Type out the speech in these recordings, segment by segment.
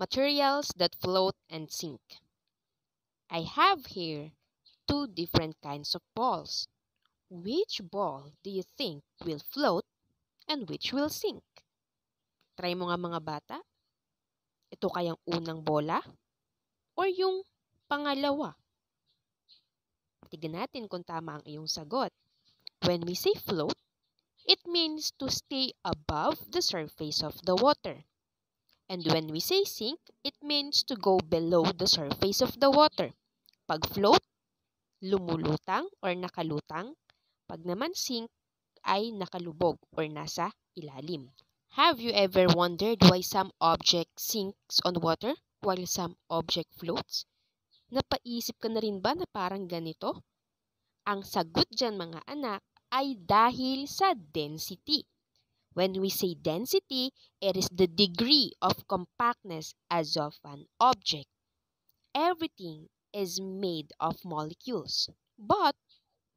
materials that float and sink. I have here two different kinds of balls. Which ball do you think will float and which will sink? Try mo nga mga bata. Ito kayang unang bola or yung pangalawa? Tignan natin kung tama ang iyong sagot. When we say float, it means to stay above the surface of the water. And when we say sink, it means to go below the surface of the water. Pag float, lumulutang or nakalutang. Pag naman sink, ay nakalubog or nasa ilalim. Have you ever wondered why some object sinks on water while some object floats? Napaisip ka na rin ba na parang ganito? Ang sagot dyan mga anak ay dahil sa density. When we say density, it is the degree of compactness as of an object. Everything is made of molecules. But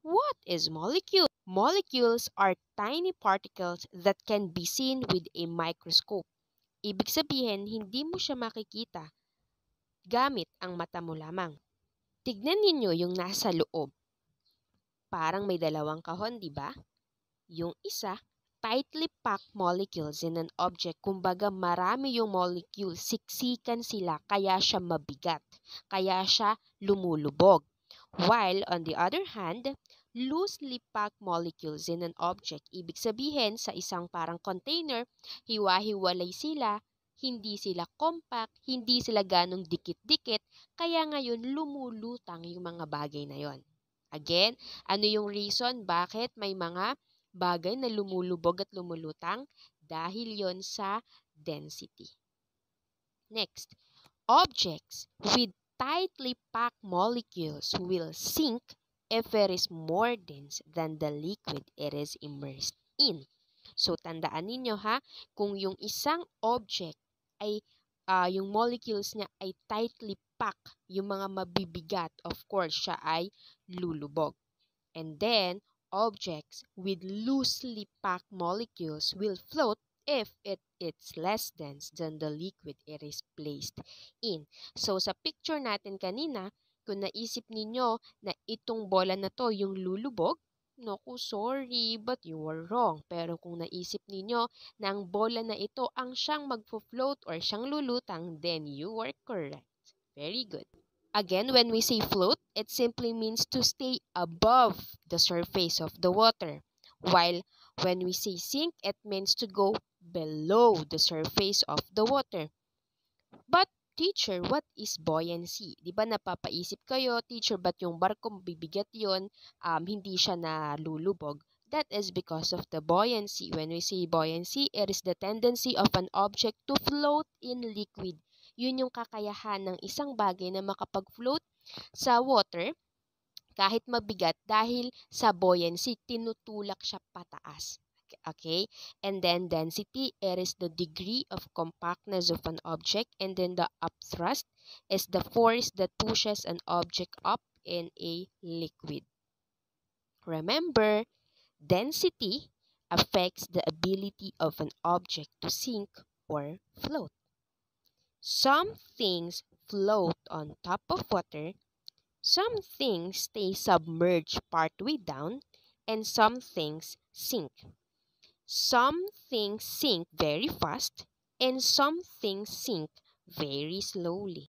what is molecule? Molecules are tiny particles that can be seen with a microscope. Ibig sabihin, hindi mo siya makikita gamit ang mata mo lamang. Tignan ninyo yung nasa loob. Parang may dalawang kahon, di ba? Yung isa, tightly packed molecules in an object. Kumbaga, marami yung molecules, siksikan sila, kaya siya mabigat. Kaya siya lumulubog. While, on the other hand, loosely packed molecules in an object. Ibig sabihin, sa isang parang container, hiwa-hiwalay sila, hindi sila compact, hindi sila ganong dikit-dikit, kaya ngayon lumulutang yung mga bagay na yon. Again, ano yung reason bakit may mga bagay na lumulubog at lumulutang? Dahil yon sa density. Next, objects with tightly packed molecules will sink if it is more dense than the liquid it is immersed in. So, tandaan ninyo ha, kung yung isang object ay yung molecules niya ay tightly packed, yung mga mabibigat, of course, siya ay lulubog. And then, objects with loosely packed molecules will float if it's less dense than the liquid it is placed in. So, sa picture natin kanina, kung naisip ninyo na itong bola na to yung lulubog, naku, sorry, but you were wrong. Pero kung naisip ninyo na ang bola na ito ang siyang magfo-float or siyang lulutang, then you were correct. Very good. Again, when we say float, it simply means to stay above the surface of the water. While when we say sink, it means to go below the surface of the water. But, teacher, what is buoyancy? Di ba napapaisip kayo, teacher, ba't yung barko mabibigat yun, hindi siya nalulubog? That is because of the buoyancy. When we say buoyancy, it is the tendency of an object to float in liquid. Yun yung kakayahan ng isang bagay na makapag-float sa water kahit mabigat dahil sa buoyancy, tinutulak siya pataas. Okay? And then density, it is the degree of compactness of an object. And then the upthrust is the force that pushes an object up in a liquid. Remember, density affects the ability of an object to sink or float. Some things float on top of water, some things stay submerged partway down, and some things sink. Some things sink very fast, and some things sink very slowly.